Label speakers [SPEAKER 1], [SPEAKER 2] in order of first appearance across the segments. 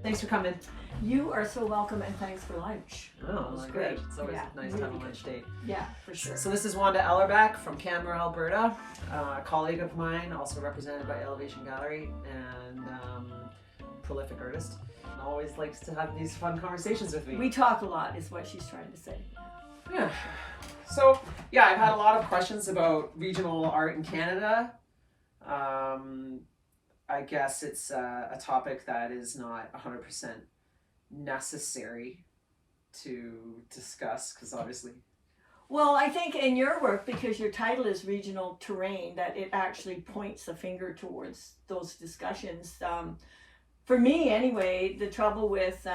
[SPEAKER 1] Thanks for coming.
[SPEAKER 2] You are so welcome, and thanks for lunch.
[SPEAKER 1] Oh, it was great. It's always nice to have a lunch date.
[SPEAKER 2] Yeah, for sure.
[SPEAKER 1] So this is Wanda Ellderbeck from Canmore, Alberta, a colleague of mine, also represented by Elevation Gallery, and prolific artist. Always likes to have these fun conversations with me.
[SPEAKER 2] We talk a lot, is what she's trying to say.
[SPEAKER 1] Yeah. So, yeah, I've had a lot of questions about regional art in Canada. I guess it's a topic that is not 100% necessary to discuss, because obviously...
[SPEAKER 2] Well, I think in your work, because your title is Regional Terrain, that it actually points the finger towards those discussions. For me, anyway, the trouble with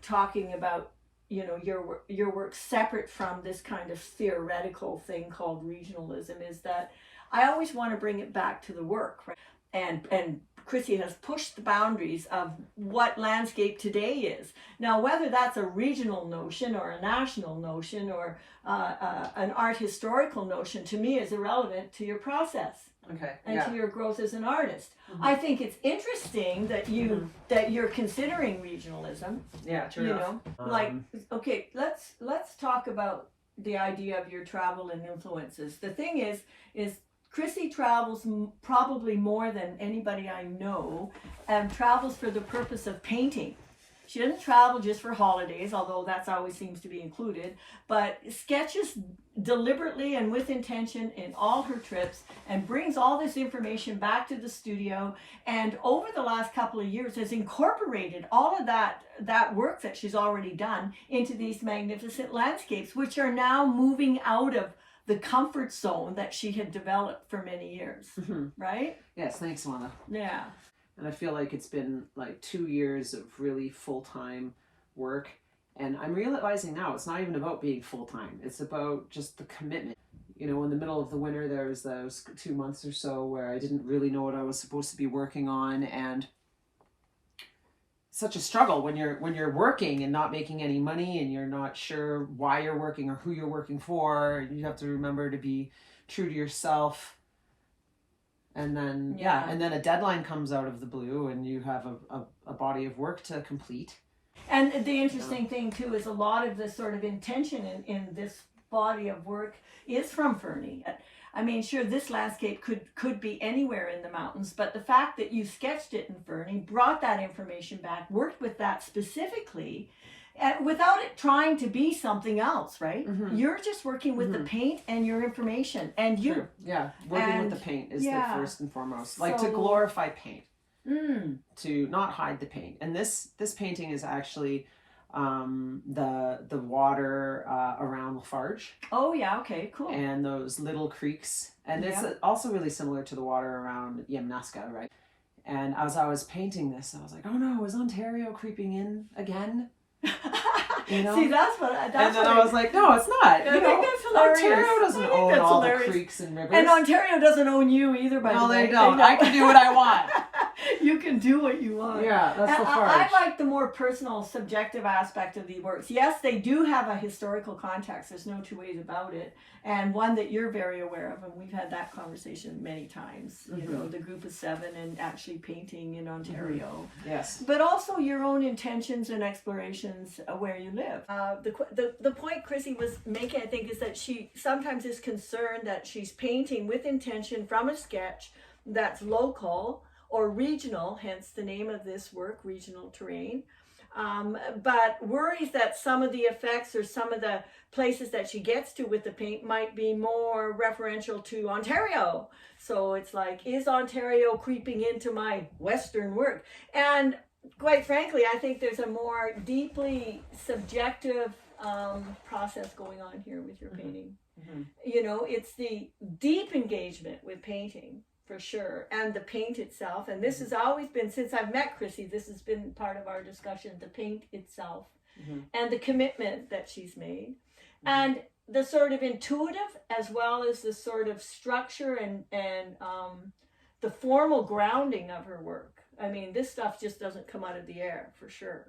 [SPEAKER 2] talking about, you know, your work separate from this kind of theoretical thing called regionalism is that I always want to bring it back to the work, right? And Chrissy has pushed the boundaries of what landscape today is. Now, whether that's a regional notion or a national notion or an art historical notion, to me is irrelevant to your process.
[SPEAKER 1] Okay.
[SPEAKER 2] And to your growth as an artist.
[SPEAKER 1] Mm-hmm.
[SPEAKER 2] I think it's interesting that you're considering regionalism.
[SPEAKER 1] Yeah, true
[SPEAKER 2] You
[SPEAKER 1] enough.
[SPEAKER 2] know, okay, let's talk about the idea of your travel and influences. The thing is Chrissy travels probably more than anybody I know, and travels for the purpose of painting. She doesn't travel just for holidays, although that's always seems to be included, but sketches deliberately and with intention in all her trips and brings all this information back to the studio, and over the last couple of years has incorporated all of that work that she's already done into these magnificent landscapes, which are now moving out of the comfort zone that she had developed for many years, right?
[SPEAKER 1] Yes, thanks, Wanda.
[SPEAKER 2] Yeah.
[SPEAKER 1] And I feel like it's been like 2 years of really full-time work. And I'm realizing now it's not even about being full-time. It's about just the commitment. You know, in the middle of the winter, there was those 2 months or so where I didn't really know what I was supposed to be working on. And such a struggle when you're working and not making any money and you're not sure why you're working or who you're working for. You have to remember to be true to yourself. And then, and then a deadline comes out of the blue and you have a body of work to complete.
[SPEAKER 2] And the interesting thing too is a lot of the sort of intention in this body of work is from Fernie. I mean, sure, this landscape could be anywhere in the mountains, but the fact that you sketched it in Fernie, brought that information back, worked with that specifically, without it trying to be something else, right? Mm-hmm. You're just working with the paint and your information, and you.
[SPEAKER 1] True. Yeah, working with the paint is the first and foremost. Like to glorify paint, to not hide the paint. And this painting is actually the water around Lafarge.
[SPEAKER 2] Oh yeah, okay, cool.
[SPEAKER 1] And those little creeks, and it's also really similar to the water around Yamnuska, right? And as I was painting this, I was like, oh no, is Ontario creeping in again? You know?
[SPEAKER 2] See, that's what.
[SPEAKER 1] And then I was like, no, it's not.
[SPEAKER 2] I think that's hilarious.
[SPEAKER 1] Ontario doesn't own all the creeks and rivers.
[SPEAKER 2] And Ontario doesn't own you either, by the way.
[SPEAKER 1] No, they don't. I can do what I want.
[SPEAKER 2] You can do what you want.
[SPEAKER 1] Yeah, that's Lafarge.
[SPEAKER 2] I like the more personal, subjective aspect of the works. Yes, they do have a historical context. There's no two ways about it. And one that you're very aware of, and we've had that conversation many times, you know, the group of 7 and actually painting in Ontario.
[SPEAKER 1] Yes.
[SPEAKER 2] But also your own intentions and explorations where you live. The point Chrissy was making, I think, is that she sometimes is concerned that she's painting with intention from a sketch that's local or regional, hence the name of this work, Regional Terrain, but worries that some of the effects or some of the places that she gets to with the paint might be more referential to Ontario. So it's like, is Ontario creeping into my Western work? And quite frankly, I think there's a more deeply subjective process going on here with your painting. You know, it's the deep engagement with painting, for sure, and the paint itself. And this has always been, since I've met Chrissy, this has been part of our discussion, the paint itself and the commitment that she's made. And the sort of intuitive as well as the sort of structure and the formal grounding of her work. I mean, this stuff just doesn't come out of the air, for sure.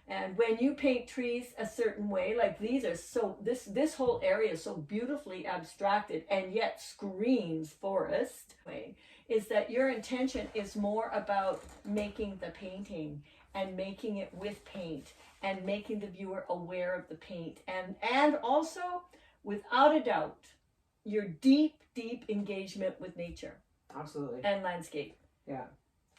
[SPEAKER 2] And when you paint trees a certain way, like these are so, this whole area is so beautifully abstracted and yet screams forest, is that your intention is more about making the painting and making it with paint and making the viewer aware of the paint. And also, without a doubt, your deep engagement with nature.
[SPEAKER 1] Absolutely.
[SPEAKER 2] And landscape.
[SPEAKER 1] Yeah.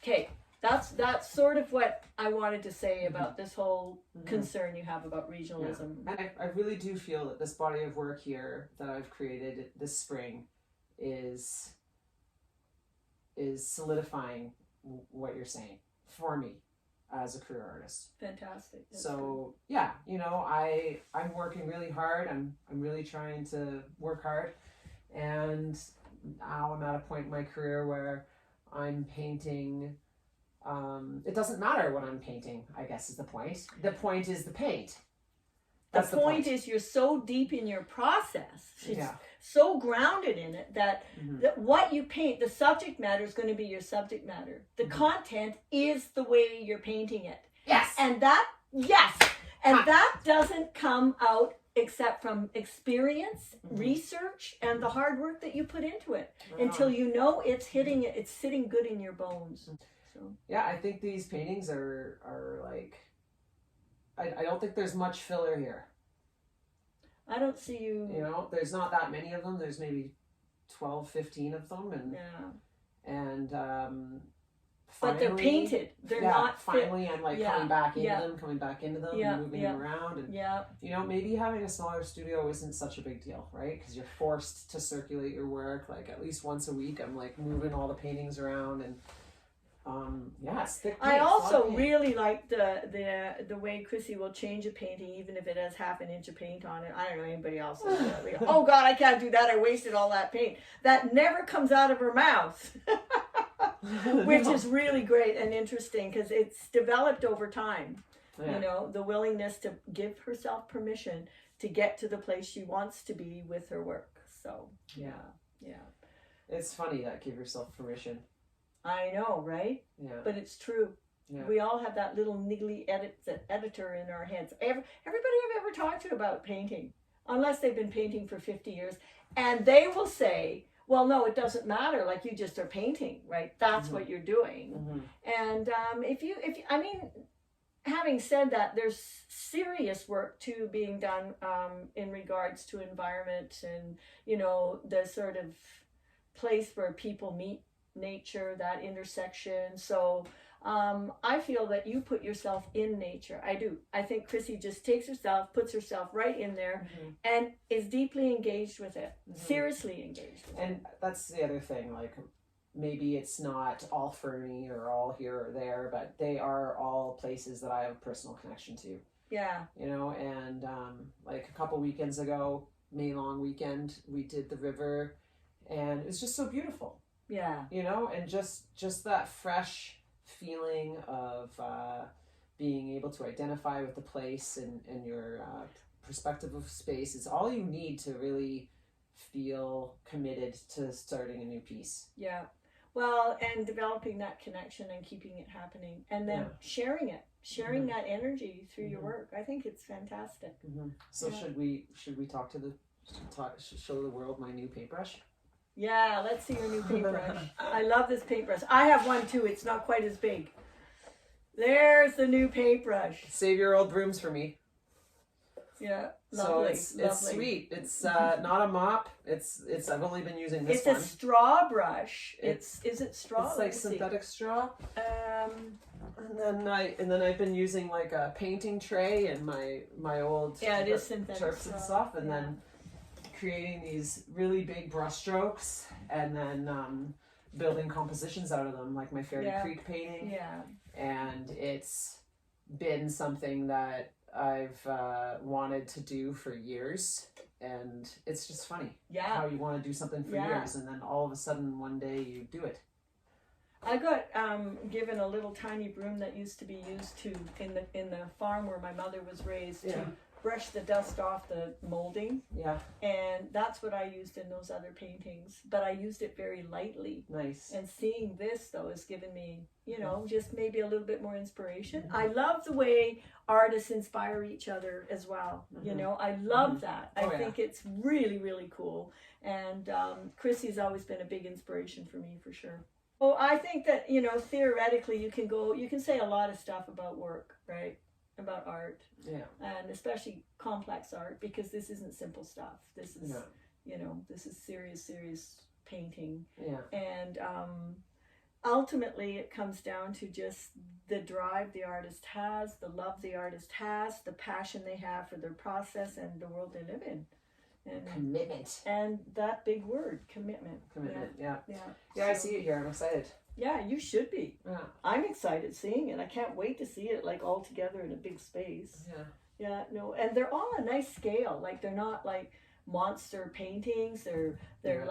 [SPEAKER 2] Okay, that's sort of what I wanted to say about this whole concern you have about regionalism.
[SPEAKER 1] Yeah. And I really do feel that this body of work here that I've created this spring is solidifying what you're saying for me as a career artist.
[SPEAKER 2] Fantastic. That's
[SPEAKER 1] so good. Yeah, you know, I'm working really hard. I'm really trying to work hard, and now I'm at a point in my career where I'm painting. It doesn't matter what I'm painting, I guess, is the point. The point is the paint. That's
[SPEAKER 2] the point is you're so deep in your process. She's so grounded in it that, that what you paint, the subject matter is going to be your subject matter. The content is the way you're painting it.
[SPEAKER 1] Yes.
[SPEAKER 2] And that, that doesn't come out except from experience, research, and the hard work that you put into it until you know it's hitting it, it's sitting good in your bones. So.
[SPEAKER 1] Yeah, I think these paintings are like, I don't think there's much filler here.
[SPEAKER 2] I don't see you.
[SPEAKER 1] You know, there's not that many of them. There's maybe 12, 15 of them, and
[SPEAKER 2] but they're painted. They're not.
[SPEAKER 1] Finally, I'm like coming back into them, and moving them around, and you know, maybe having a smaller studio isn't such a big deal, right? Because you're forced to circulate your work like at least once a week. I'm like moving all the paintings around and.
[SPEAKER 2] I also really like the way Chrissy will change a painting even if it has half an inch of paint on it. I don't know anybody else. Oh God, I can't do that. I wasted all that paint. That never comes out of her mouth, which is really great and interesting because it's developed over time. You know, the willingness to give herself permission to get to the place she wants to be with her work. So yeah.
[SPEAKER 1] It's funny that give yourself permission.
[SPEAKER 2] I know, right?
[SPEAKER 1] Yeah.
[SPEAKER 2] But it's true. Yeah. We all have that little niggly editor in our heads. Everybody I've ever talked to about painting, unless they've been painting for 50 years, and they will say, well, no, it doesn't matter. Like, you just are painting, right? That's what you're doing. And if you, I mean, having said that, there's serious work too being done in regards to environment and, you know, the sort of place where people meet nature, that intersection. So I feel that you put yourself in nature. I do. I think Chrissy just takes herself, puts herself right in there, and is deeply engaged with it, seriously engaged with it.
[SPEAKER 1] And that's the other thing, like, maybe it's not all Fernie or all here or there, but they are all places that I have a personal connection to.
[SPEAKER 2] Yeah.
[SPEAKER 1] You know, and like a couple weekends ago, May long weekend, we did the river, and it was just so beautiful.
[SPEAKER 2] Yeah.
[SPEAKER 1] You know, and just that fresh feeling of being able to identify with the place and your perspective of space is all you need to really feel committed to starting a new piece.
[SPEAKER 2] Yeah. Well, and developing that connection and keeping it happening, and then sharing that energy through your work. I think it's fantastic.
[SPEAKER 1] So should we show the world my new paintbrush?
[SPEAKER 2] Yeah, let's see your new paintbrush. I love this paintbrush. I have one too. It's not quite as big. There's the new paintbrush.
[SPEAKER 1] Save your old brooms for me.
[SPEAKER 2] Yeah, lovely.
[SPEAKER 1] So it's sweet. It's not a mop. It's I've only been using this one.
[SPEAKER 2] It's a straw brush. Is it straw?
[SPEAKER 1] It's like synthetic straw. And then I've been using like a painting tray and my old
[SPEAKER 2] it is synthetic
[SPEAKER 1] Turks and stuff, and then creating these really big brush strokes, and then building compositions out of them, like my Fernie Creek painting.
[SPEAKER 2] Yeah.
[SPEAKER 1] And it's been something that I've wanted to do for years, and it's just funny how you want to do something for years, and then all of a sudden one day you do it.
[SPEAKER 2] I got given a little tiny broom that used to be used to in the farm where my mother was raised to brush the dust off the molding.
[SPEAKER 1] Yeah.
[SPEAKER 2] And that's what I used in those other paintings, but I used it very lightly.
[SPEAKER 1] Nice.
[SPEAKER 2] And seeing this though has given me, you know, just maybe a little bit more inspiration. I love the way artists inspire each other as well. You know, I love that. I think it's really, really cool. And Chrissy's always been a big inspiration for me, for sure. Oh, I think that, you know, theoretically you can say a lot of stuff about work, right? About art.
[SPEAKER 1] Yeah.
[SPEAKER 2] And especially complex art, because this isn't simple stuff. This is,
[SPEAKER 1] Yeah.
[SPEAKER 2] you know, this is serious painting.
[SPEAKER 1] Yeah.
[SPEAKER 2] And ultimately it comes down to just the drive the artist has, the love the artist has, the passion they have for their process and the world they live in. And
[SPEAKER 1] commitment.
[SPEAKER 2] And that big word, commitment.
[SPEAKER 1] Commitment, yeah.
[SPEAKER 2] Yeah.
[SPEAKER 1] Yeah, I see it here. I'm excited.
[SPEAKER 2] Yeah, you should be.
[SPEAKER 1] Yeah.
[SPEAKER 2] I'm excited seeing it. I can't wait to see it like all together in a big space.
[SPEAKER 1] Yeah.
[SPEAKER 2] Yeah, no, and they're all a nice scale. Like they're not like monster paintings. They're
[SPEAKER 1] Yeah.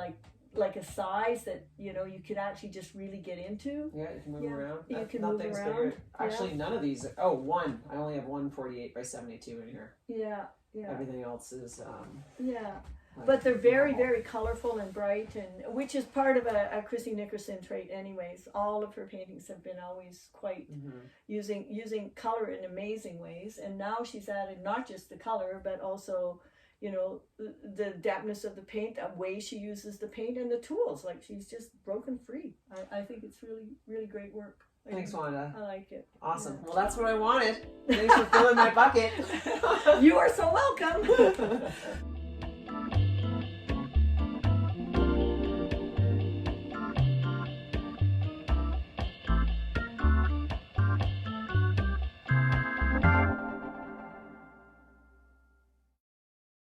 [SPEAKER 2] like a size that, you know, you could actually just really get into.
[SPEAKER 1] Yeah, you can move
[SPEAKER 2] Yeah,
[SPEAKER 1] around.
[SPEAKER 2] you can move
[SPEAKER 1] Nothing's
[SPEAKER 2] around.
[SPEAKER 1] bigger. Actually, none of these. Oh, one. I only have one 48 by 72 in here.
[SPEAKER 2] Yeah, yeah,
[SPEAKER 1] Everything else is.
[SPEAKER 2] yeah.
[SPEAKER 1] Like
[SPEAKER 2] But they're very,
[SPEAKER 1] normal.
[SPEAKER 2] very colorful and bright, and which is part of a Chrissy Nickerson trait, anyways. All of her paintings have been always quite using color in amazing ways, and now she's added not just the color, but also, you know, the dampness of the paint, the way she uses the paint, and the tools. Like she's just broken free. I think it's really, really great work.
[SPEAKER 1] Thanks, Wanda.
[SPEAKER 2] I like it.
[SPEAKER 1] Awesome.
[SPEAKER 2] Yeah.
[SPEAKER 1] Well, that's what I wanted. Thanks for filling my bucket.
[SPEAKER 2] You are so welcome.